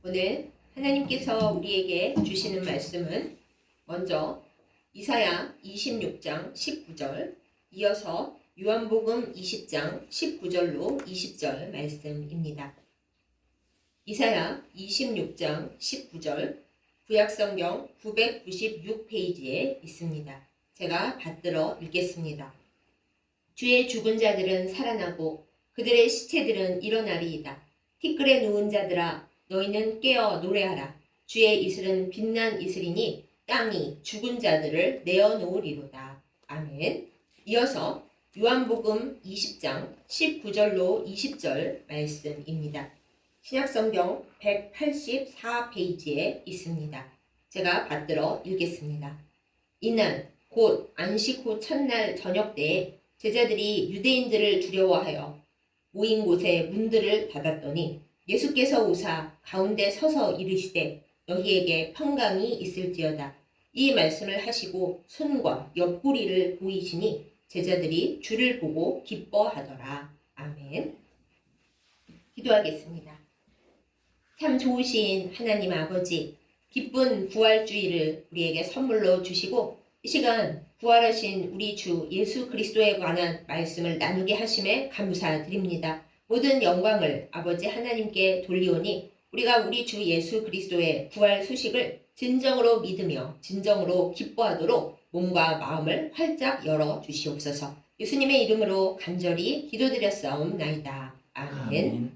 오늘 하나님께서 우리에게 주시는 말씀은 먼저 이사야 26장 19절, 이어서 요한복음 20장 19절로 20절 말씀입니다. 이사야 26장 19절, 구약성경 996페이지에 있습니다. 제가 받들어 읽겠습니다. 주의 죽은 자들은 살아나고 그들의 시체들은 일어나리이다. 티끌에 누운 자들아, 너희는 깨어 노래하라. 주의 이슬은 빛난 이슬이니 땅이 죽은 자들을 내어놓으리로다. 아멘. 이어서 요한복음 20장 19절로 20절 말씀입니다. 신약성경 184페이지에 있습니다. 제가 받들어 읽겠습니다. 이날 곧 안식 후 첫날 저녁 때에 제자들이 유대인들을 두려워하여 모인 곳에 문들을 닫았더니 예수께서 오사 가운데 서서 이르시되 너희에게 평강이 있을지어다. 이 말씀을 하시고 손과 옆구리를 보이시니 제자들이 주를 보고 기뻐하더라. 아멘. 기도하겠습니다. 참 좋으신 하나님 아버지, 기쁜 부활주의를 우리에게 선물로 주시고 이 시간 부활하신 우리 주 예수 그리스도에 관한 말씀을 나누게 하심에 감사드립니다. 모든 영광을 아버지 하나님께 돌리오니 우리가 우리 주 예수 그리스도의 부활 소식을 진정으로 믿으며 진정으로 기뻐하도록 몸과 마음을 활짝 열어 주시옵소서. 예수님의 이름으로 간절히 기도드렸사옵나이다. 아멘.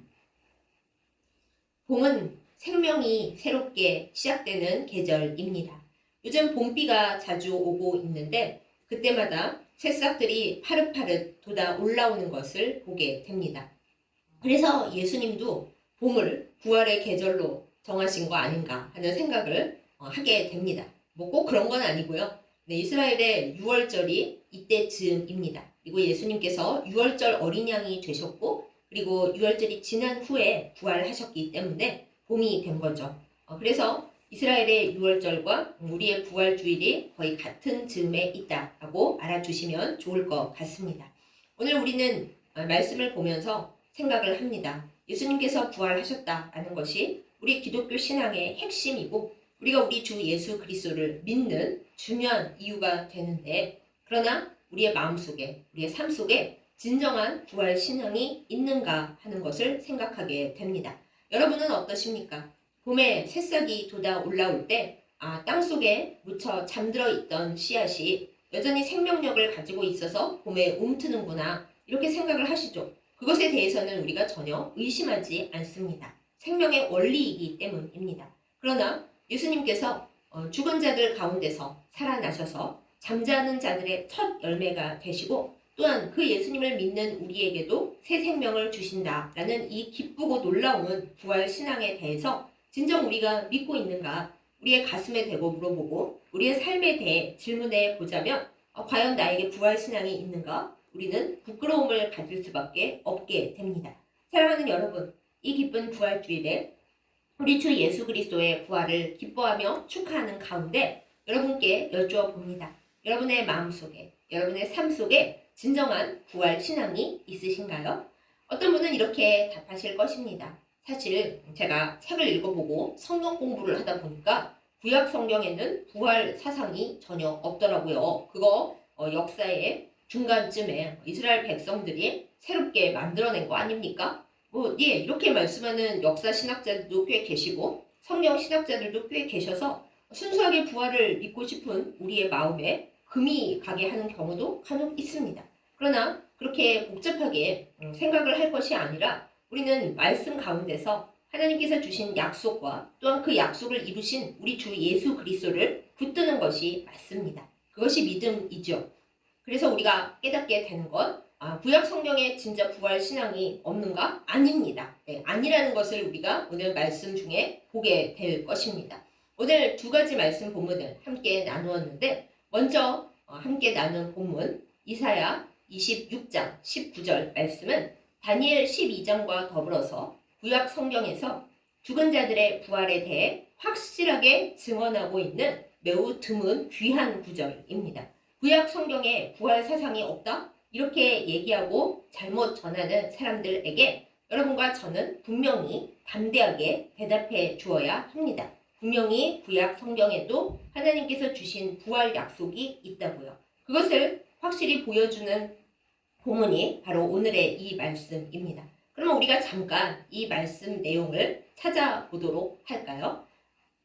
봄은 생명이 새롭게 시작되는 계절입니다. 요즘 봄비가 자주 오고 있는데 그때마다 새싹들이 파릇파릇 돋아 올라오는 것을 보게 됩니다. 그래서 예수님도 봄을 부활의 계절로 정하신 거 아닌가 하는 생각을 하게 됩니다. 뭐 꼭 그런 건 아니고요. 네, 이스라엘의 유월절이 이때쯤입니다. 그리고 예수님께서 유월절 어린 양이 되셨고 그리고 유월절이 지난 후에 부활하셨기 때문에 봄이 된 거죠. 그래서 이스라엘의 유월절과 우리의 부활주일이 거의 같은 즈음에 있다고 알아주시면 좋을 것 같습니다. 오늘 우리는 말씀을 보면서 생각을 합니다. 예수님께서 부활하셨다는 것이 우리 기독교 신앙의 핵심이고 우리가 우리 주 예수 그리스도를 믿는 중요한 이유가 되는데 그러나 우리의 마음속에 우리의 삶 속에 진정한 부활 신앙이 있는가 하는 것을 생각하게 됩니다. 여러분은 어떠십니까? 봄에 새싹이 돋아 올라올 때 땅속에 묻혀 잠들어 있던 씨앗이 여전히 생명력을 가지고 있어서 봄에 움트는구나 이렇게 생각을 하시죠. 그것에 대해서는 우리가 전혀 의심하지 않습니다. 생명의 원리이기 때문입니다. 그러나 예수님께서 죽은 자들 가운데서 살아나셔서 잠자는 자들의 첫 열매가 되시고 또한 그 예수님을 믿는 우리에게도 새 생명을 주신다라는 이 기쁘고 놀라운 부활 신앙에 대해서 진정 우리가 믿고 있는가 우리의 가슴에 대고 물어보고 우리의 삶에 대해 질문해 보자면 과연 나에게 부활 신앙이 있는가? 우리는 부끄러움을 가질 수밖에 없게 됩니다. 사랑하는 여러분, 이 기쁜 부활주일에 우리 주 예수 그리스도의 부활을 기뻐하며 축하하는 가운데 여러분께 여쭈어 봅니다. 여러분의 마음속에, 여러분의 삶 속에 진정한 부활 신앙이 있으신가요? 어떤 분은 이렇게 답하실 것입니다. 사실 제가 책을 읽어보고 성경 공부를 하다 보니까 구약 성경에는 부활 사상이 전혀 없더라고요. 그거 역사의 중간쯤에 이스라엘 백성들이 새롭게 만들어낸 거 아닙니까? 이렇게 말씀하는 역사 신학자들도 꽤 계시고 성경 신학자들도 꽤 계셔서 순수하게 부활을 믿고 싶은 우리의 마음에 금이 가게 하는 경우도 간혹 있습니다. 그러나 그렇게 복잡하게 생각을 할 것이 아니라 우리는 말씀 가운데서 하나님께서 주신 약속과 또한 그 약속을 이루신 우리 주 예수 그리스도를 붙드는 것이 맞습니다. 그것이 믿음이죠. 그래서 우리가 깨닫게 되는 건 구약 성경에 진짜 부활 신앙이 없는가? 아닙니다. 네, 아니라는 것을 우리가 오늘 말씀 중에 보게 될 것입니다. 오늘 두 가지 말씀 본문을 함께 나누었는데 먼저 함께 나눈 본문 이사야 26장 19절 말씀은 다니엘 12장과 더불어서 구약 성경에서 죽은 자들의 부활에 대해 확실하게 증언하고 있는 매우 드문 귀한 구절입니다. 구약 성경에 부활 사상이 없다? 이렇게 얘기하고 잘못 전하는 사람들에게 여러분과 저는 분명히 담대하게 대답해 주어야 합니다. 분명히 구약 성경에도 하나님께서 주신 부활 약속이 있다고요. 그것을 확실히 보여주는 본문이 바로 오늘의 이 말씀입니다. 그러면 우리가 잠깐 이 말씀 내용을 찾아보도록 할까요?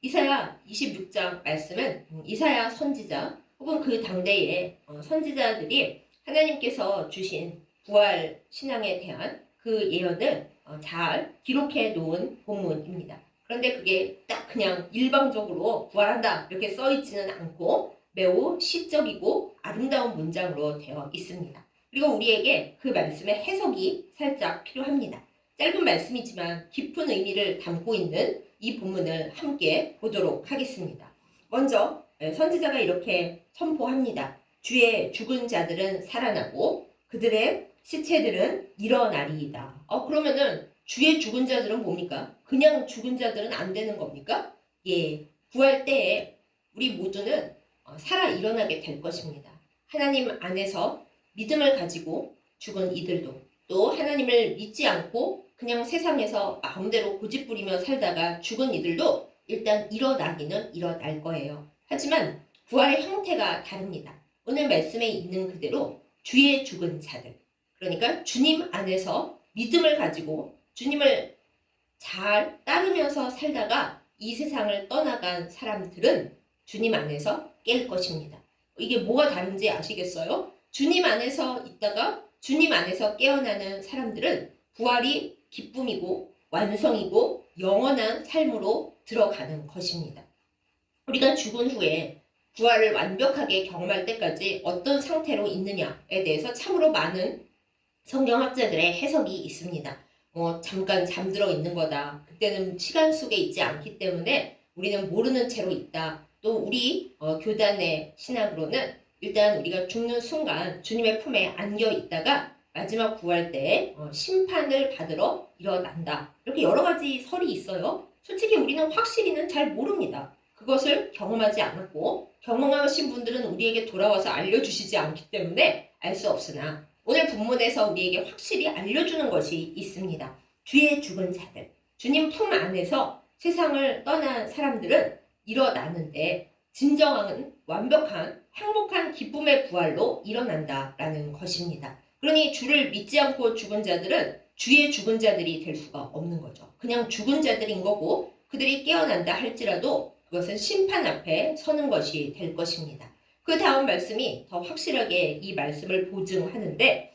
이사야 26장 말씀은 이사야 선지자 혹은 그 당대의 선지자들이 하나님께서 주신 부활 신앙에 대한 그 예언을 잘 기록해 놓은 본문입니다. 그런데 그게 딱 그냥 일방적으로 부활한다 이렇게 써 있지는 않고 매우 시적이고 아름다운 문장으로 되어 있습니다. 그리고 우리에게 그 말씀의 해석이 살짝 필요합니다. 짧은 말씀이지만 깊은 의미를 담고 있는 이 본문을 함께 보도록 하겠습니다. 먼저 선지자가 이렇게 선포합니다. 주의 죽은 자들은 살아나고 그들의 시체들은 일어나리이다. 그러면은 주의 죽은 자들은 뭡니까? 그냥 죽은 자들은 안 되는 겁니까? 예, 구할 때에 우리 모두는 살아 일어나게 될 것입니다. 하나님 안에서 믿음을 가지고 죽은 이들도 또 하나님을 믿지 않고 그냥 세상에서 마음대로 고집부리며 살다가 죽은 이들도 일단 일어나기는 일어날 거예요. 하지만 부활의 형태가 다릅니다. 오늘 말씀에 있는 그대로 주의 죽은 자들, 그러니까 주님 안에서 믿음을 가지고 주님을 잘 따르면서 살다가 이 세상을 떠나간 사람들은 주님 안에서 깰 것입니다. 이게 뭐가 다른지 아시겠어요? 주님 안에서 있다가 주님 안에서 깨어나는 사람들은 부활이 기쁨이고 완성이고 영원한 삶으로 들어가는 것입니다. 우리가 죽은 후에 부활을 완벽하게 경험할 때까지 어떤 상태로 있느냐에 대해서 참으로 많은 성경학자들의 해석이 있습니다. 잠깐 잠들어 있는 거다. 그때는 시간 속에 있지 않기 때문에 우리는 모르는 채로 있다. 또 우리 교단의 신학으로는 일단 우리가 죽는 순간 주님의 품에 안겨 있다가 마지막 구할 때 심판을 받으러 일어난다. 이렇게 여러 가지 설이 있어요. 솔직히 우리는 확실히는 잘 모릅니다. 그것을 경험하지 않았고 경험하신 분들은 우리에게 돌아와서 알려주시지 않기 때문에 알 수 없으나 오늘 본문에서 우리에게 확실히 알려주는 것이 있습니다. 주의 죽은 자들, 주님 품 안에서 세상을 떠난 사람들은 일어나는데 진정한 완벽한 행복한 기쁨의 부활로 일어난다라는 것입니다. 그러니 주를 믿지 않고 죽은 자들은 주의 죽은 자들이 될 수가 없는 거죠. 그냥 죽은 자들인 거고 그들이 깨어난다 할지라도 그것은 심판 앞에 서는 것이 될 것입니다. 그 다음 말씀이 더 확실하게 이 말씀을 보증하는데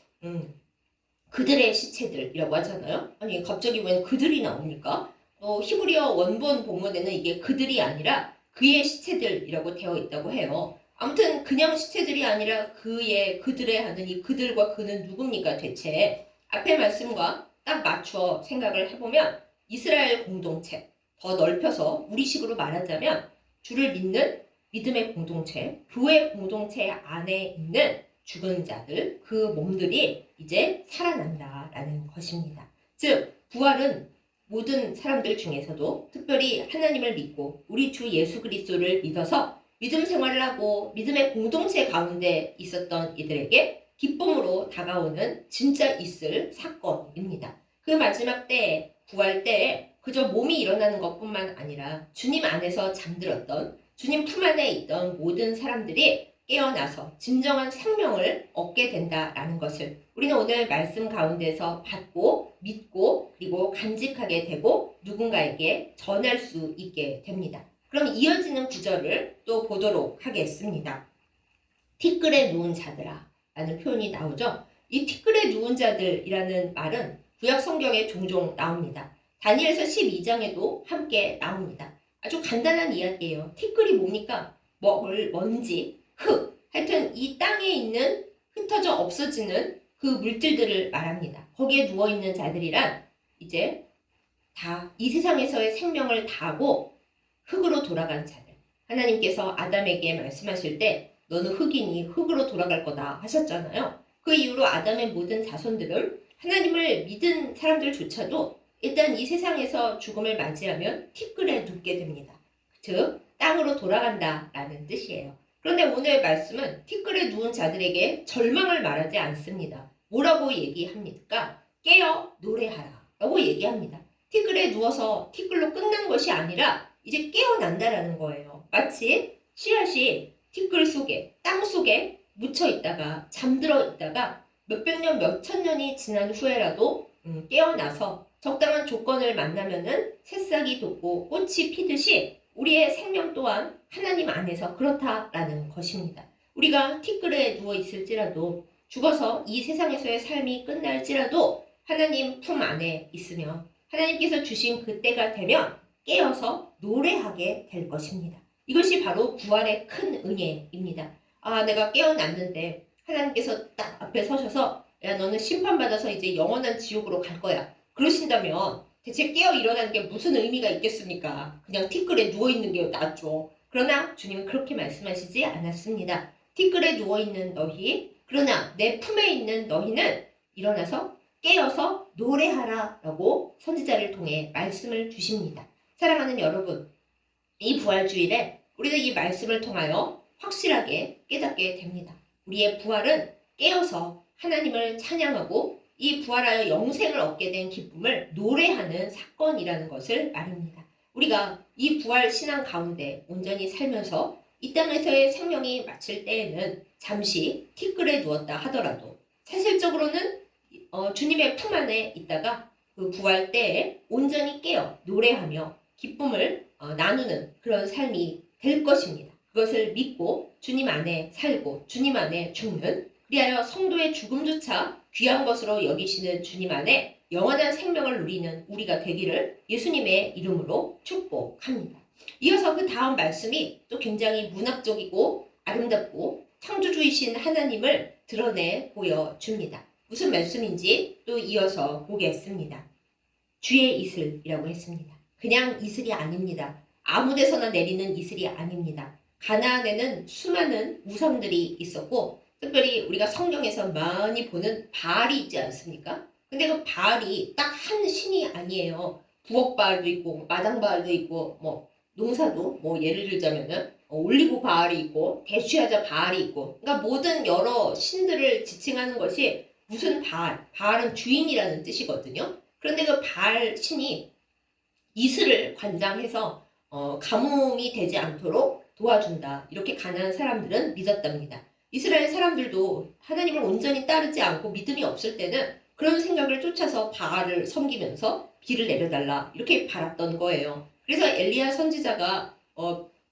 그들의 시체들이라고 하잖아요. 아니 갑자기 왜 그들이 나옵니까? 히브리어 원본 본문에는 이게 그들이 아니라 그의 시체들이라고 되어 있다고 해요. 아무튼 그냥 시체들이 아니라 그들의 하는 이 그들과 그는 누굽니까 대체? 앞의 말씀과 딱 맞춰 생각을 해보면 이스라엘 공동체, 더 넓혀서 우리식으로 말하자면 주를 믿는 믿음의 공동체, 교회 공동체 안에 있는 죽은 자들, 그 몸들이 이제 살아난다라는 것입니다. 즉, 부활은 모든 사람들 중에서도 특별히 하나님을 믿고 우리 주 예수 그리스도를 믿어서 믿음 생활을 하고 믿음의 공동체 가운데 있었던 이들에게 기쁨으로 다가오는 진짜 있을 사건입니다. 그 마지막 때에, 부활 때에 그저 몸이 일어나는 것뿐만 아니라 주님 안에서 잠들었던 주님 품 안에 있던 모든 사람들이 깨어나서 진정한 생명을 얻게 된다라는 것을 우리는 오늘 말씀 가운데서 받고 믿고 그리고 간직하게 되고 누군가에게 전할 수 있게 됩니다. 그럼 이어지는 구절을 또 보도록 하겠습니다. 티끌에 누운 자들아 라는 표현이 나오죠. 이 티끌에 누운 자들이라는 말은 구약 성경에 종종 나옵니다. 다니엘서 12장에도 함께 나옵니다. 아주 간단한 이야기예요. 티끌이 뭡니까? 먼지, 흙, 하여튼 이 땅에 있는 흩어져 없어지는 그 물질들을 말합니다. 거기에 누워있는 자들이란 이제 다 이 세상에서의 생명을 다하고 흙으로 돌아간 자들. 하나님께서 아담에게 말씀하실 때 너는 흙이니 흙으로 돌아갈 거다 하셨잖아요. 그 이후로 아담의 모든 자손들은 하나님을 믿은 사람들조차도 일단 이 세상에서 죽음을 맞이하면 티끌에 눕게 됩니다. 즉 땅으로 돌아간다라는 뜻이에요. 그런데 오늘 말씀은 티끌에 누운 자들에게 절망을 말하지 않습니다. 뭐라고 얘기합니까? 깨어 노래하라. 라고 얘기합니다. 티끌에 누워서 티끌로 끝난 것이 아니라 이제 깨어난다라는 거예요. 마치 씨앗이 티끌 속에, 땅 속에 묻혀 있다가 잠들어 있다가 몇백 년, 몇천 년이 지난 후에라도 깨어나서 적당한 조건을 만나면은 새싹이 돋고 꽃이 피듯이 우리의 생명 또한 하나님 안에서 그렇다라는 것입니다. 우리가 티끌에 누워 있을지라도 죽어서 이 세상에서의 삶이 끝날지라도 하나님 품 안에 있으며 하나님께서 주신 그 때가 되면 깨어서 노래하게 될 것입니다. 이것이 바로 부활의 큰 은혜입니다. 아, 내가 깨어났는데 하나님께서 딱 앞에 서셔서 야, 너는 심판받아서 이제 영원한 지옥으로 갈 거야. 그러신다면 대체 깨어 일어나는 게 무슨 의미가 있겠습니까? 그냥 티끌에 누워있는 게 낫죠. 그러나 주님은 그렇게 말씀하시지 않았습니다. 티끌에 누워있는 너희, 그러나 내 품에 있는 너희는 일어나서 깨어서 노래하라 라고 선지자를 통해 말씀을 주십니다. 사랑하는 여러분, 이 부활주일에 우리는 이 말씀을 통하여 확실하게 깨닫게 됩니다. 우리의 부활은 깨어서 하나님을 찬양하고 이 부활하여 영생을 얻게 된 기쁨을 노래하는 사건이라는 것을 말입니다. 우리가 이 부활 신앙 가운데 온전히 살면서 이 땅에서의 생명이 마칠 때에는 잠시 티끌에 누웠다 하더라도 사실적으로는 주님의 품 안에 있다가 그 부활 때에 온전히 깨어 노래하며 기쁨을 나누는 그런 삶이 될 것입니다. 그것을 믿고 주님 안에 살고 주님 안에 죽는, 그리하여 성도의 죽음조차 귀한 것으로 여기시는 주님 안에 영원한 생명을 누리는 우리가 되기를 예수님의 이름으로 축복합니다. 이어서 그 다음 말씀이 또 굉장히 문학적이고 아름답고 창조주이신 하나님을 드러내 보여줍니다. 무슨 말씀인지 또 이어서 보겠습니다. 주의 이슬이라고 했습니다. 그냥 이슬이 아닙니다. 아무 데서나 내리는 이슬이 아닙니다. 가나안에는 수많은 우상들이 있었고 특별히 우리가 성경에서 많이 보는 바알이 있지 않습니까? 근데 그 바알이 딱 한 신이 아니에요. 부엌바알도 있고 마당바알도 있고 뭐 농사도 뭐 예를 들자면은 올리고 바알이 있고 대추야자 바알이 있고, 그러니까 모든 여러 신들을 지칭하는 것이 무슨 바알, 바알은 주인이라는 뜻이거든요. 그런데 그 바알 신이 이슬을 관장해서 가뭄이 되지 않도록 도와준다. 이렇게 가난한 사람들은 믿었답니다. 이스라엘 사람들도 하나님을 온전히 따르지 않고 믿음이 없을 때는 그런 생각을 쫓아서 바알을 섬기면서 비를 내려달라 이렇게 바랐던 거예요. 그래서 엘리야 선지자가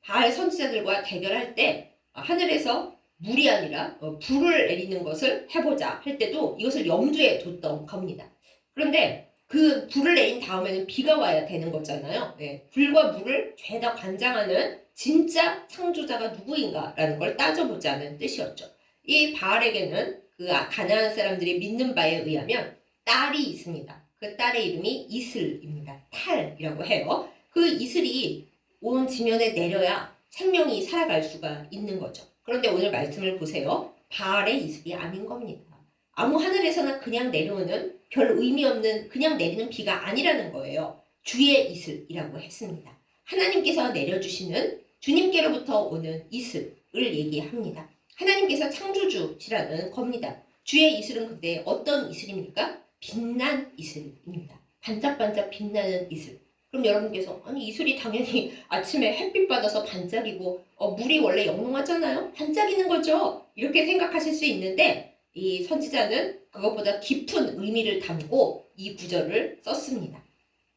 바알 선지자들과 대결할 때 하늘에서 물이 아니라 불을 내리는 것을 해보자 할 때도 이것을 염두에 뒀던 겁니다. 그런데 그 불을 내린 다음에는 비가 와야 되는 거잖아요. 네, 불과 물을 죄다 관장하는 진짜 창조자가 누구인가라는 걸 따져보자는 뜻이었죠. 이 바알에게는 그 가나안 사람들이 믿는 바에 의하면 딸이 있습니다. 그 딸의 이름이 이슬입니다. 탈이라고 해요. 그 이슬이 온 지면에 내려야 생명이 살아갈 수가 있는 거죠. 그런데 오늘 말씀을 보세요. 바알의 이슬이 아닌 겁니다. 아무 하늘에서나 그냥 내려오는 별 의미 없는 그냥 내리는 비가 아니라는 거예요. 주의 이슬이라고 했습니다. 하나님께서 내려주시는 주님께로부터 오는 이슬을 얘기합니다. 하나님께서 창조주시라는 겁니다. 주의 이슬은 근데 어떤 이슬입니까? 빛난 이슬입니다. 반짝반짝 빛나는 이슬. 그럼 여러분께서 아니 이슬이 당연히 아침에 햇빛 받아서 반짝이고 물이 원래 영롱하잖아요. 반짝이는 거죠. 이렇게 생각하실 수 있는데 이 선지자는 그것보다 깊은 의미를 담고 이 구절을 썼습니다.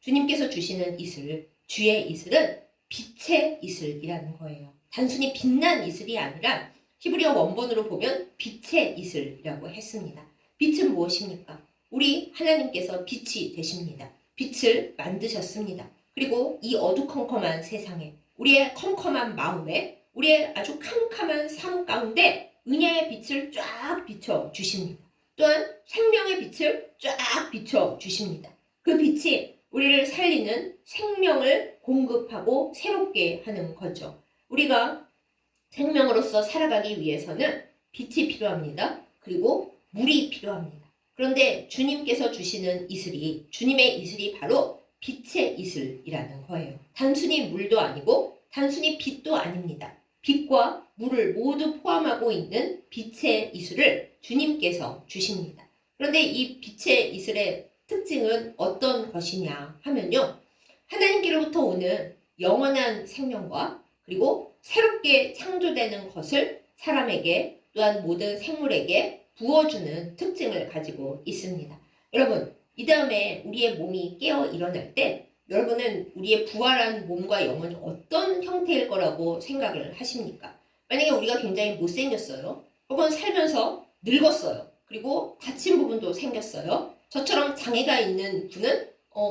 주님께서 주시는 이슬, 주의 이슬은 빛의 이슬이라는 거예요. 단순히 빛난 이슬이 아니라 히브리어 원본으로 보면 빛의 이슬이라고 했습니다. 빛은 무엇입니까? 우리 하나님께서 빛이 되십니다. 빛을 만드셨습니다. 그리고 이 어두컴컴한 세상에, 우리의 컴컴한 마음에, 우리의 아주 캄캄한 삶 가운데 은혜의 빛을 쫙 비춰주십니다. 또한 생명의 빛을 쫙 비춰주십니다. 그 빛이 우리를 살리는 생명을 공급하고 새롭게 하는 거죠. 우리가 생명으로서 살아가기 위해서는 빛이 필요합니다. 그리고 물이 필요합니다. 그런데 주님께서 주시는 이슬이, 주님의 이슬이 바로 빛의 이슬이라는 거예요. 단순히 물도 아니고 단순히 빛도 아닙니다. 빛과 물을 모두 포함하고 있는 빛의 이슬을 주님께서 주십니다. 그런데 이 빛의 이슬의 특징은 어떤 것이냐 하면요. 하나님께로부터 오는 영원한 생명과 그리고 새롭게 창조되는 것을 사람에게 또한 모든 생물에게 부어주는 특징을 가지고 있습니다. 여러분, 이 다음에 우리의 몸이 깨어 일어날 때 여러분은 우리의 부활한 몸과 영혼이 어떤 형태일 거라고 생각을 하십니까? 만약에 우리가 굉장히 못생겼어요. 혹은 살면서 늙었어요. 그리고 다친 부분도 생겼어요. 저처럼 장애가 있는 분은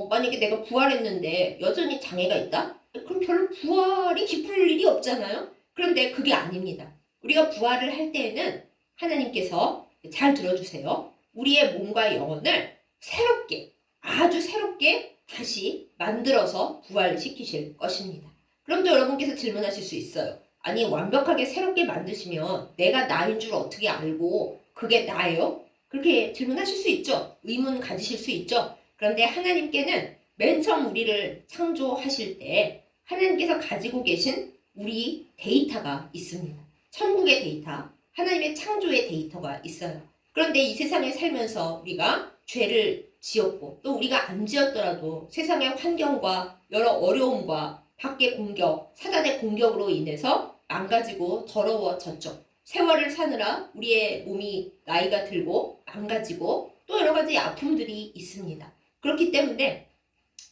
만약에 내가 부활했는데 여전히 장애가 있다? 그럼 별로 부활이 기쁠 일이 없잖아요. 그런데 그게 아닙니다. 우리가 부활을 할 때에는 하나님께서 잘 들어주세요. 우리의 몸과 영혼을 새롭게, 아주 새롭게 다시 만들어서 부활시키실 것입니다. 그럼 또 여러분께서 질문하실 수 있어요. 아니, 완벽하게 새롭게 만드시면 내가 나인 줄 어떻게 알고 그게 나예요? 그렇게 질문하실 수 있죠. 의문 가지실 수 있죠. 그런데 하나님께는 맨 처음 우리를 창조하실 때 하나님께서 가지고 계신 우리 데이터가 있습니다. 천국의 데이터, 하나님의 창조의 데이터가 있어요. 그런데 이 세상에 살면서 우리가 죄를 지었고 또 우리가 안 지었더라도 세상의 환경과 여러 어려움과 밖의 공격, 사단의 공격으로 인해서 망가지고 더러워졌죠. 세월을 사느라 우리의 몸이 나이가 들고 망가지고 또 여러 가지 아픔들이 있습니다. 그렇기 때문에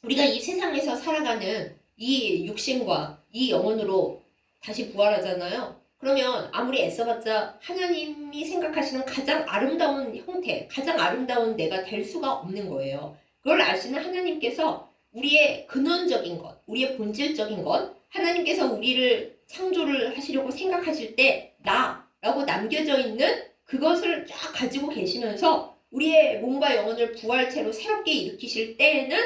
우리가 이 세상에서 살아가는 이 육신과 이 영혼으로 다시 부활하잖아요. 그러면 아무리 애써봤자 하나님이 생각하시는 가장 아름다운 형태, 가장 아름다운 내가 될 수가 없는 거예요. 그걸 아시는 하나님께서 우리의 근원적인 것, 우리의 본질적인 것, 하나님께서 우리를 창조를 하시려고 생각하실 때 나라고 남겨져 있는 그것을 쫙 가지고 계시면서 우리의 몸과 영혼을 부활체로 새롭게 일으키실 때에는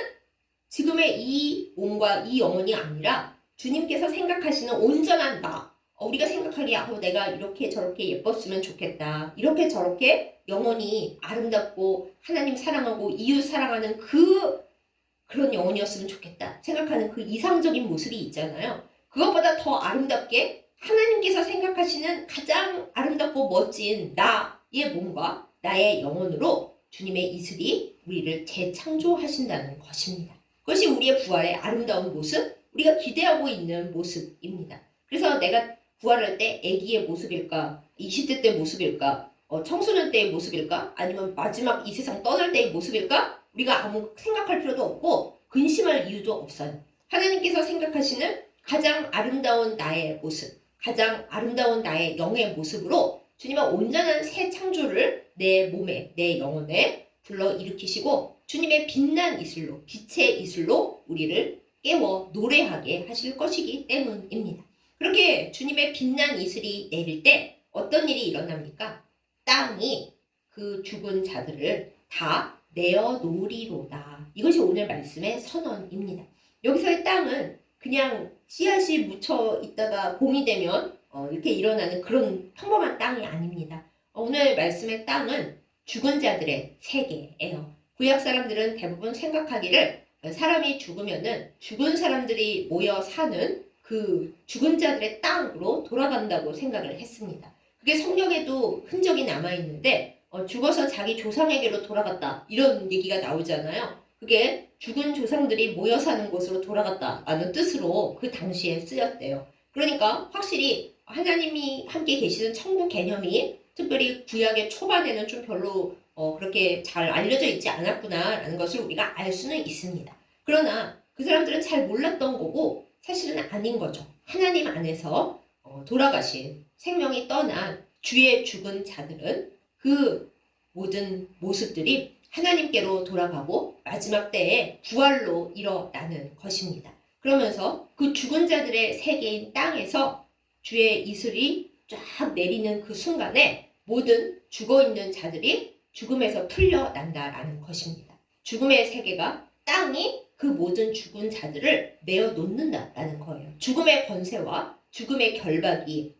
지금의 이 몸과 이 영혼이 아니라 주님께서 생각하시는 온전한 나, 우리가 생각하기에 내가 이렇게 저렇게 예뻤으면 좋겠다. 이렇게 저렇게 영혼이 아름답고 하나님 사랑하고 이웃 사랑하는 그런 영혼이었으면 좋겠다. 생각하는 그 이상적인 모습이 있잖아요. 그것보다 더 아름답게 하나님께서 생각하시는 가장 아름답고 멋진 나의 몸과 나의 영혼으로 주님의 이슬이 우리를 재창조하신다는 것입니다. 그것이 우리의 부활의 아름다운 모습, 우리가 기대하고 있는 모습입니다. 그래서 내가 부활할 때 아기의 모습일까? 20대 때 모습일까? 청소년 때의 모습일까? 아니면 마지막 이 세상 떠날 때의 모습일까? 우리가 아무 생각할 필요도 없고 근심할 이유도 없어요. 하나님께서 생각하시는 가장 아름다운 나의 모습, 가장 아름다운 나의 영의 모습으로 주님의 온전한 새 창조를 내 몸에, 내 영혼에 불러일으키시고 주님의 빛난 이슬로, 빛의 이슬로 우리를 깨워 노래하게 하실 것이기 때문입니다. 그렇게 주님의 빛난 이슬이 내릴 때 어떤 일이 일어납니까? 땅이 그 죽은 자들을 다 내어놓으리로다. 이것이 오늘 말씀의 선언입니다. 여기서의 땅은 그냥 씨앗이 묻혀 있다가 봄이 되면 이렇게 일어나는 그런 평범한 땅이 아닙니다. 오늘 말씀의 땅은 죽은 자들의 세계예요. 구약 사람들은 대부분 생각하기를 사람이 죽으면은 죽은 사람들이 모여 사는 그 죽은 자들의 땅으로 돌아간다고 생각을 했습니다. 그게 성경에도 흔적이 남아있는데 죽어서 자기 조상에게로 돌아갔다 이런 얘기가 나오잖아요. 그게 죽은 조상들이 모여 사는 곳으로 돌아갔다라는 뜻으로 그 당시에 쓰였대요. 그러니까 확실히 하나님이 함께 계시는 천국 개념이 특별히 구약의 초반에는 좀 별로 그렇게 잘 알려져 있지 않았구나라는 것을 우리가 알 수는 있습니다. 그러나 그 사람들은 잘 몰랐던 거고 사실은 아닌 거죠. 하나님 안에서 돌아가신 생명이 떠난 주의 죽은 자들은 그 모든 모습들이 하나님께로 돌아가고 마지막 때에 부활로 일어나는 것입니다. 그러면서 그 죽은 자들의 세계인 땅에서 주의 이슬이 쫙 내리는 그 순간에 모든 죽어있는 자들이 죽음에서 풀려난다라는 것입니다. 죽음의 세계가 땅이 그 모든 죽은 자들을 내어놓는다라는 거예요. 죽음의 권세와 죽음의 결박이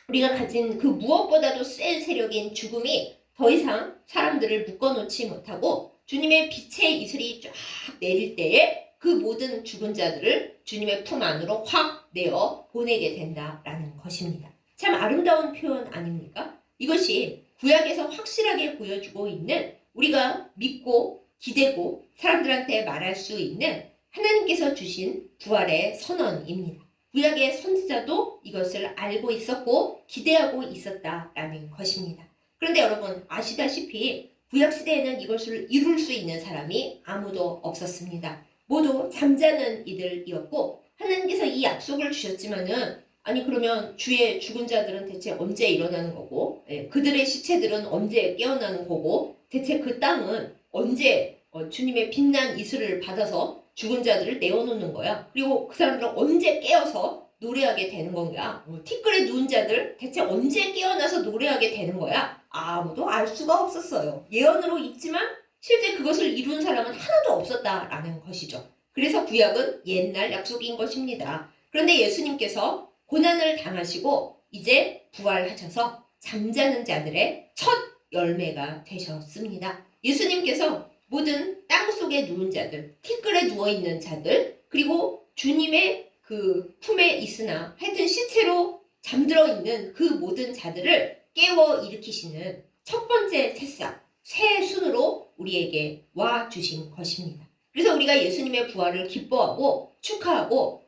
우리가 가진 그 무엇보다도 센 세력인 죽음이 더 이상 사람들을 묶어놓지 못하고 주님의 빛의 이슬이 쫙 내릴 때에 그 모든 죽은 자들을 주님의 품 안으로 확 내어 보내게 된다라는 것입니다. 참 아름다운 표현 아닙니까? 이것이 구약에서 확실하게 보여주고 있는 우리가 믿고 기대고 사람들한테 말할 수 있는 하나님께서 주신 부활의 선언입니다. 구약의 선지자도 이것을 알고 있었고 기대하고 있었다라는 것입니다. 그런데 여러분 아시다시피 구약시대에는 이것을 이룰 수 있는 사람이 아무도 없었습니다. 모두 잠자는 이들이었고 하나님께서 이 약속을 주셨지만은 아니 그러면 주의 죽은 자들은 대체 언제 일어나는 거고 그들의 시체들은 언제 깨어나는 거고 대체 그 땅은 언제 주님의 빛난 이슬을 받아서 죽은 자들을 내어놓는 거야. 그리고 그 사람들은 언제 깨어서 노래하게 되는 건가? 티끌에 누운 자들 대체 언제 깨어나서 노래하게 되는 거야? 아무도 알 수가 없었어요. 예언으로 있지만 실제 그것을 이룬 사람은 하나도 없었다라는 것이죠. 그래서 구약은 옛날 약속인 것입니다. 그런데 예수님께서 고난을 당하시고 이제 부활하셔서 잠자는 자들의 첫 열매가 되셨습니다. 예수님께서 모든 땅속에 누운 자들, 티끌에 누워있는 자들, 그리고 주님의 그 품에 있으나 하여튼 시체로 잠들어 있는 그 모든 자들을 깨워 일으키시는 첫 번째 새싹, 새 순으로 우리에게 와 주신 것입니다. 그래서 우리가 예수님의 부활을 기뻐하고 축하하고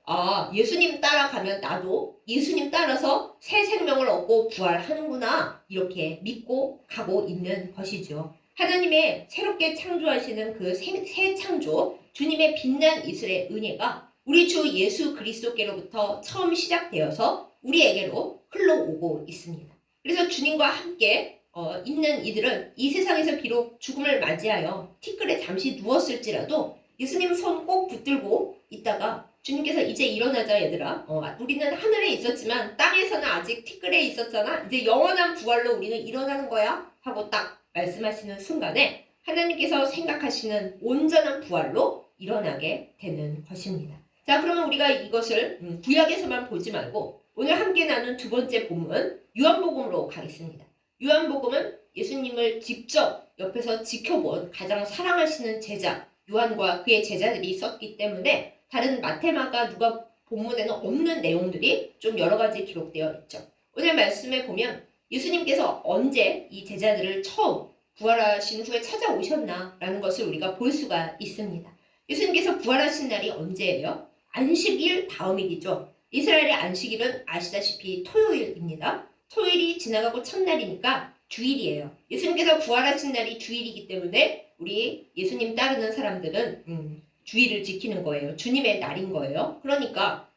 예수님 따라가면 나도 예수님 따라서 새 생명을 얻고 부활하는구나 이렇게 믿고 가고 있는 것이죠. 하나님의 새롭게 창조하시는 그 새 창조, 주님의 빛난 이슬의 은혜가 우리 주 예수 그리스도께로부터 처음 시작되어서 우리에게로 흘러오고 있습니다. 그래서 주님과 함께 있는 이들은 이 세상에서 비록 죽음을 맞이하여 티끌에 잠시 누웠을지라도 예수님 손 꼭 붙들고 있다가 주님께서 이제 일어나자 얘들아 우리는 하늘에 있었지만 땅에서는 아직 티끌에 있었잖아. 이제 영원한 부활로 우리는 일어나는 거야 하고 딱 말씀하시는 순간에 하나님께서 생각하시는 온전한 부활로 일어나게 되는 것입니다. 자, 그러면 우리가 이것을 구약에서만 보지 말고 오늘 함께 나눈 두 번째 본문 요한복음으로 가겠습니다. 요한복음은 예수님을 직접 옆에서 지켜본 가장 사랑하시는 제자 요한과 그의 제자들이 썼기 때문에 다른 마태, 마가, 누가 본문에는 없는 내용들이 좀 여러 가지 기록되어 있죠. 오늘 말씀에 보면 예수님께서 언제 이 제자들을 처음 부활하신 후에 찾아오셨나라는 것을 우리가 볼 수가 있습니다. 예수님께서 부활하신 날이 언제예요? 안식일 다음이죠. 이스라엘의 안식일은 아시다시피 토요일입니다. 토요일이 지나가고 첫날이니까 주일이에요. 예수님께서 부활하신 날이 주일이기 때문에 우리 예수님 따르는 사람들은 주일을 지키는 거예요. 주님의 날인 거예요. 그러니까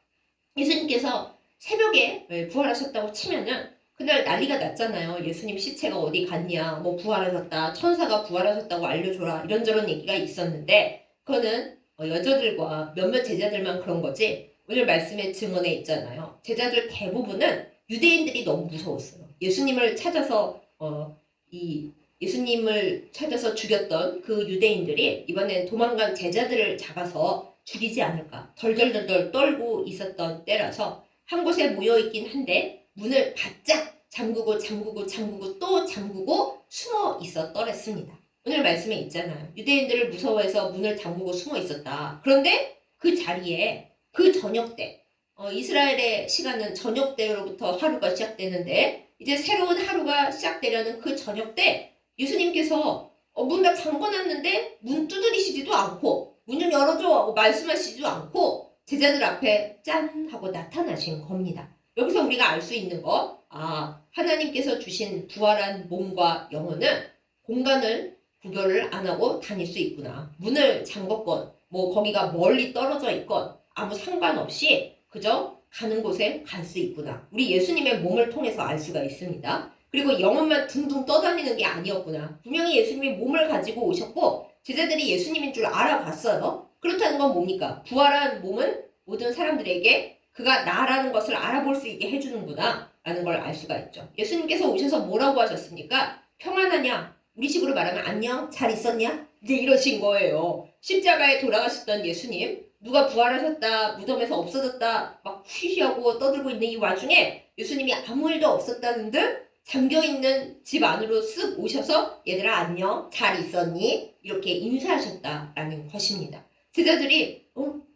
예수님께서 새벽에 부활하셨다고 치면은 그날 난리가 났잖아요. 예수님 시체가 어디 갔냐, 뭐 부활하셨다, 천사가 부활하셨다고 알려줘라 이런저런 얘기가 있었는데 그거는 여자들과 몇몇 제자들만 그런 거지 오늘 말씀의 증언에 있잖아요. 제자들 대부분은 유대인들이 너무 무서웠어요. 예수님을 찾아서 예수님을 찾아서 죽였던 그 유대인들이 이번엔 도망간 제자들을 잡아서 죽이지 않을까 덜덜덜덜 떨고 있었던 때라서 한 곳에 모여있긴 한데 문을 바짝 잠그고 또 잠그고 숨어 있었더랬습니다. 오늘 말씀에 있잖아요. 유대인들을 무서워해서 문을 잠그고 숨어 있었다. 그런데 그 자리에 그 저녁 때 이스라엘의 시간은 저녁 때로부터 하루가 시작되는데 이제 새로운 하루가 시작되려는 그 저녁 때 예수님께서 문 다 잠궈놨는데 문 두드리시지도 않고 문 좀 열어줘 하고 말씀하시지도 않고 제자들 앞에 짠 하고 나타나신 겁니다. 여기서 우리가 알 수 있는 것 하나님께서 주신 부활한 몸과 영혼은 공간을 구별을 안 하고 다닐 수 있구나. 문을 잠궜건 뭐 거기가 멀리 떨어져 있건 아무 상관없이 그저 가는 곳에 갈 수 있구나. 우리 예수님의 몸을 통해서 알 수가 있습니다. 그리고 영혼만 둥둥 떠다니는 게 아니었구나. 분명히 예수님이 몸을 가지고 오셨고 제자들이 예수님인 줄 알아봤어요. 그렇다는 건 뭡니까? 부활한 몸은 모든 사람들에게 그가 나라는 것을 알아볼 수 있게 해주는구나 라는 걸 알 수가 있죠. 예수님께서 오셔서 뭐라고 하셨습니까? 평안하냐? 우리식으로 말하면 안녕? 잘 있었냐? 이제 이러신 거예요. 십자가에 돌아가셨던 예수님 누가 부활하셨다 무덤에서 없어졌다 막 쉬쉬하고 떠들고 있는 이 와중에 예수님이 아무 일도 없었다는 듯 잠겨있는 집 안으로 쓱 오셔서 얘들아 안녕? 잘 있었니? 이렇게 인사하셨다라는 것입니다. 제자들이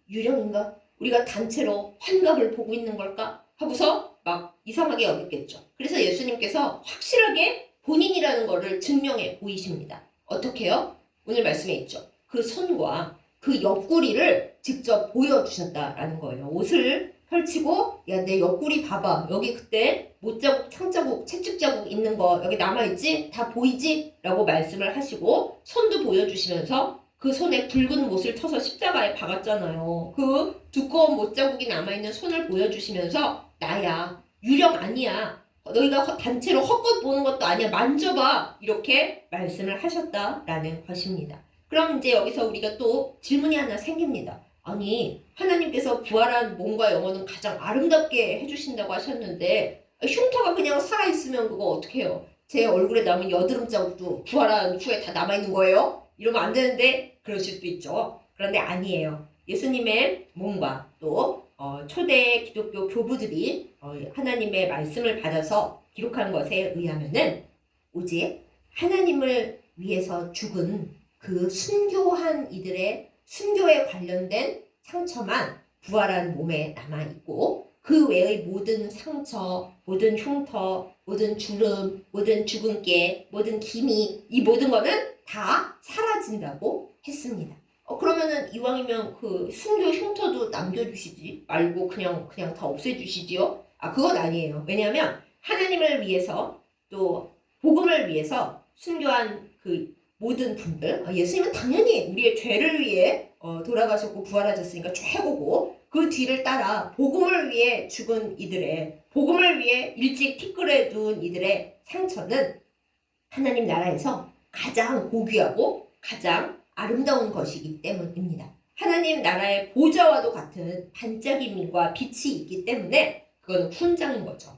유령인가? 우리가 단체로 환각을 보고 있는 걸까? 하고서 막 이상하게 여겼겠죠. 그래서 예수님께서 확실하게 본인이라는 것을 증명해 보이십니다. 어떻게요? 오늘 말씀에 있죠. 그 손과 그 옆구리를 직접 보여주셨다라는 거예요. 옷을 펼치고 야, 내 옆구리 봐봐. 여기 그때 못자국, 창자국, 채찍자국 있는 거 여기 남아있지? 다 보이지? 라고 말씀을 하시고 손도 보여주시면서 그 손에 붉은 못을 쳐서 십자가에 박았잖아요. 그 두꺼운 못자국이 남아있는 손을 보여주시면서 나야. 유령 아니야. 너희가 단체로 헛것 보는 것도 아니야. 만져봐. 이렇게 말씀을 하셨다라는 것입니다. 그럼 이제 여기서 우리가 또 질문이 하나 생깁니다. 아니, 하나님께서 부활한 몸과 영혼은 가장 아름답게 해주신다고 하셨는데 흉터가 그냥 살아있으면 그거 어떻게 해요? 제 얼굴에 남은 여드름 자국도 부활한 후에 다 남아있는 거예요? 이러면 안 되는데 그러실 수 있죠. 그런데 아니에요. 예수님의 몸과 또 초대 기독교 교부들이 하나님의 말씀을 받아서 기록한 것에 의하면은 오직 하나님을 위해서 죽은 그 순교한 이들의 순교에 관련된 상처만 부활한 몸에 남아있고 그 외의 모든 상처, 모든 흉터, 모든 주름, 모든 죽은 깨, 모든 기미 이 모든 거는 다 사라진다고 했습니다. 그러면은 이왕이면 그 순교 흉터도 남겨주시지 말고 그냥 다 없애주시지요? 그건 아니에요. 왜냐하면 하나님을 위해서 또 복음을 위해서 순교한 그 모든 분들 예수님은 당연히 우리의 죄를 위해 돌아가셨고 부활하셨으니까 최고고 그 뒤를 따라 복음을 위해 죽은 이들의 복음을 위해 일찍 티끌에 누운 이들의 상처는 하나님 나라에서 가장 고귀하고 가장 아름다운 것이기 때문입니다. 하나님 나라의 보좌와도 같은 반짝임과 빛이 있기 때문에 그거는 훈장인 거죠.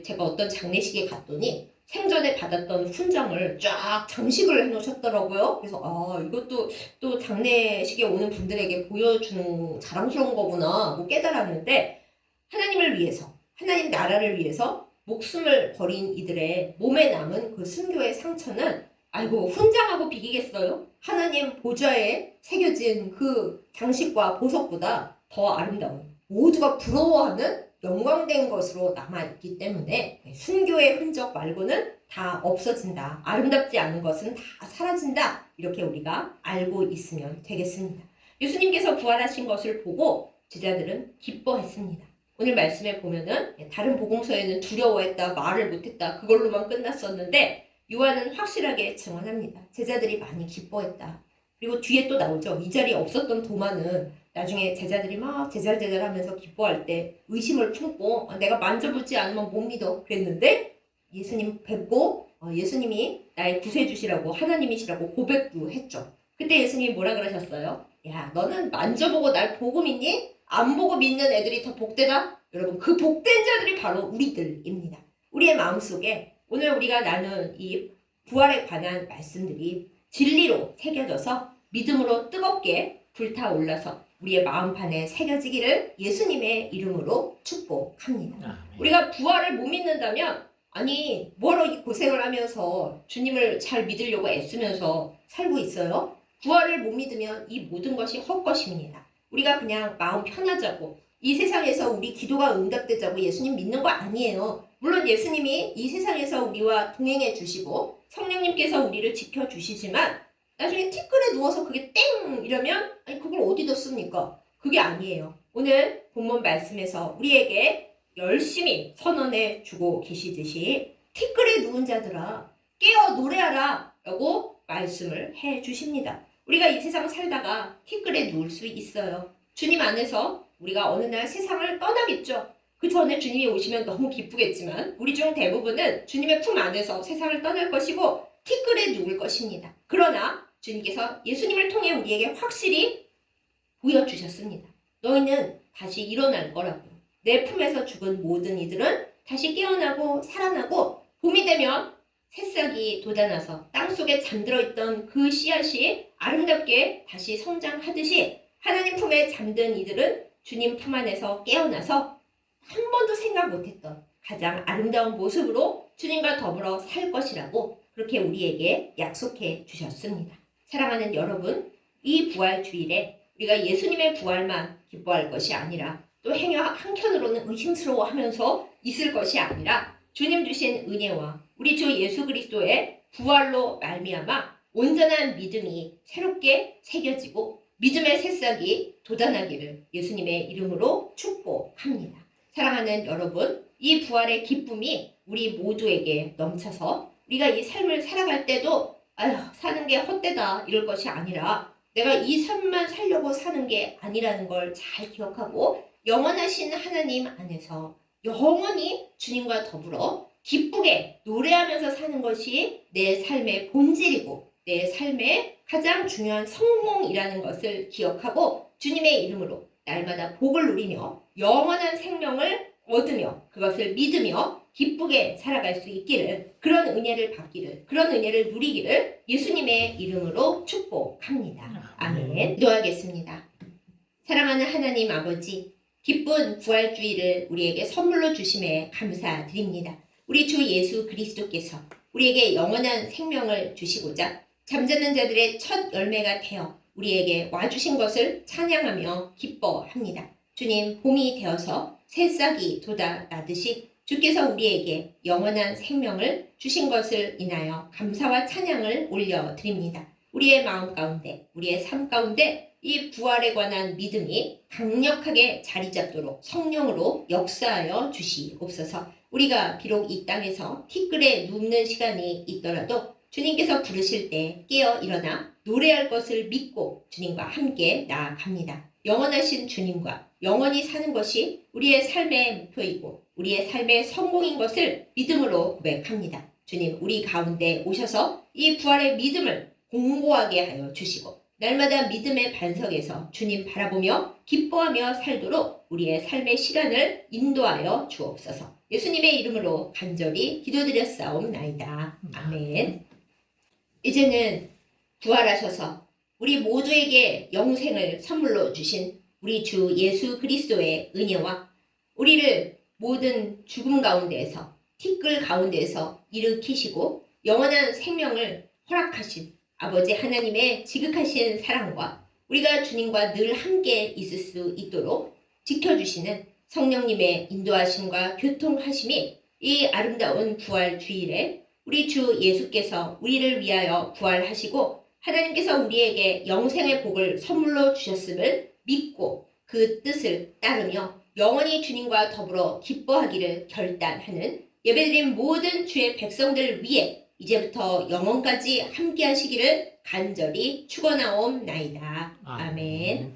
제가 어떤 장례식에 갔더니 생전에 받았던 훈장을 쫙 장식을 해놓으셨더라고요. 그래서 이것도 또 장례식에 오는 분들에게 보여주는 자랑스러운 거구나 하고 깨달았는데 하나님을 위해서 하나님 나라를 위해서 목숨을 버린 이들의 몸에 남은 그 순교의 상처는 아이고 훈장하고 비기겠어요? 하나님 보좌에 새겨진 그 장식과 보석보다 더 아름다운 모두가 부러워하는 영광된 것으로 남아있기 때문에 순교의 흔적 말고는 다 없어진다. 아름답지 않은 것은 다 사라진다. 이렇게 우리가 알고 있으면 되겠습니다. 예수님께서 부활하신 것을 보고 제자들은 기뻐했습니다. 오늘 말씀에 보면은 다른 복음서에는 두려워했다, 말을 못했다 그걸로만 끝났었는데 요한은 확실하게 증언합니다. 제자들이 많이 기뻐했다. 그리고 뒤에 또 나오죠. 이 자리에 없었던 도마는 나중에 제자들이 막 제잘제잘하면서 기뻐할 때 의심을 품고 내가 만져보지 않으면 못 믿어 그랬는데 예수님 뵙고 예수님이 나의 구세주시라고 하나님이시라고 고백도 했죠. 그때 예수님이 뭐라 그러셨어요? 야, 너는 만져보고 날 보고 믿니? 안 보고 믿는 애들이 더 복되다? 여러분, 그 복된 자들이 바로 우리들입니다. 우리의 마음속에 오늘 우리가 나눈 이 부활에 관한 말씀들이 진리로 새겨져서 믿음으로 뜨겁게 불타올라서 우리의 마음판에 새겨지기를 예수님의 이름으로 축복합니다. 우리가 부활을 못 믿는다면 아니 뭐하러 이 고생을 하면서 주님을 잘 믿으려고 애쓰면서 살고 있어요? 부활을 못 믿으면 이 모든 것이 헛것입니다. 우리가 그냥 마음 편하자고 이 세상에서 우리 기도가 응답되자고 예수님 믿는 거 아니에요. 물론 예수님이 이 세상에서 우리와 동행해 주시고 성령님께서 우리를 지켜주시지만 나중에 티끌에 누워서 그게 땡 이러면 아니 그걸 어디다 씁니까? 그게 아니에요. 오늘 본문 말씀에서 우리에게 열심히 선언해 주고 계시듯이 티끌에 누운 자들아 깨어 노래하라 라고 말씀을 해 주십니다. 우리가 이 세상 살다가 티끌에 누울 수 있어요. 주님 안에서 우리가 어느 날 세상을 떠나겠죠. 그 전에 주님이 오시면 너무 기쁘겠지만 우리 중 대부분은 주님의 품 안에서 세상을 떠날 것이고 티끌에 누울 것입니다. 그러나 주님께서 예수님을 통해 우리에게 확실히 보여주셨습니다. 너희는 다시 일어날 거라고요. 내 품에서 죽은 모든 이들은 다시 깨어나고 살아나고 봄이 되면 새싹이 돋아나서 땅속에 잠들어 있던 그 씨앗이 아름답게 다시 성장하듯이 하나님 품에 잠든 이들은 주님 품 안에서 깨어나서 한 번도 생각 못했던 가장 아름다운 모습으로 주님과 더불어 살 것이라고 그렇게 우리에게 약속해 주셨습니다. 사랑하는 여러분, 이 부활 주일에 우리가 예수님의 부활만 기뻐할 것이 아니라 또 행여 한켠으로는 의심스러워하면서 있을 것이 아니라 주님 주신 은혜와 우리 주 예수 그리스도의 부활로 말미암아 온전한 믿음이 새롭게 새겨지고 믿음의 새싹이 돋아나기를 예수님의 이름으로 축복합니다. 사랑하는 여러분, 이 부활의 기쁨이 우리 모두에게 넘쳐서 우리가 이 삶을 살아갈 때도 아휴, 사는 게 헛되다 이럴 것이 아니라 내가 이 삶만 살려고 사는 게 아니라는 걸 잘 기억하고 영원하신 하나님 안에서 영원히 주님과 더불어 기쁘게 노래하면서 사는 것이 내 삶의 본질이고 내 삶의 가장 중요한 성공이라는 것을 기억하고 주님의 이름으로 날마다 복을 누리며 영원한 생명을 얻으며 그것을 믿으며 기쁘게 살아갈 수 있기를, 그런 은혜를 받기를, 그런 은혜를 누리기를 예수님의 이름으로 축복합니다. 아멘. 기도하겠습니다. 사랑하는 하나님 아버지, 기쁜 부활주의를 우리에게 선물로 주심에 감사드립니다. 우리 주 예수 그리스도께서 우리에게 영원한 생명을 주시고자 잠자는 자들의 첫 열매가 되어 우리에게 와주신 것을 찬양하며 기뻐합니다. 주님, 봄이 되어서 새싹이 돋아나듯이 주께서 우리에게 영원한 생명을 주신 것을 인하여 감사와 찬양을 올려드립니다. 우리의 마음 가운데, 우리의 삶 가운데 이 부활에 관한 믿음이 강력하게 자리 잡도록 성령으로 역사하여 주시옵소서. 우리가 비록 이 땅에서 티끌에 눕는 시간이 있더라도 주님께서 부르실 때 깨어 일어나 노래할 것을 믿고 주님과 함께 나아갑니다. 영원하신 주님과 영원히 사는 것이 우리의 삶의 목표이고 우리의 삶의 성공인 것을 믿음으로 고백합니다. 주님, 우리 가운데 오셔서 이 부활의 믿음을 공고하게 하여 주시고 날마다 믿음의 반석에서 주님 바라보며 기뻐하며 살도록 우리의 삶의 시간을 인도하여 주옵소서. 예수님의 이름으로 간절히 기도드렸사옵나이다. 아멘. 이제는 부활하셔서 우리 모두에게 영생을 선물로 주신 우리 주 예수 그리스도의 은혜와 우리를 모든 죽음 가운데에서 티끌 가운데에서 일으키시고 영원한 생명을 허락하신 아버지 하나님의 지극하신 사랑과 우리가 주님과 늘 함께 있을 수 있도록 지켜주시는 성령님의 인도하심과 교통하심이 이 아름다운 부활 주일에 우리 주 예수께서 우리를 위하여 부활하시고 하나님께서 우리에게 영생의 복을 선물로 주셨음을 믿고 그 뜻을 따르며 영원히 주님과 더불어 기뻐하기를 결단하는 예배드린 모든 주의 백성들 위해 이제부터 영원까지 함께 하시기를 간절히 축원하옵나이다. 아멘.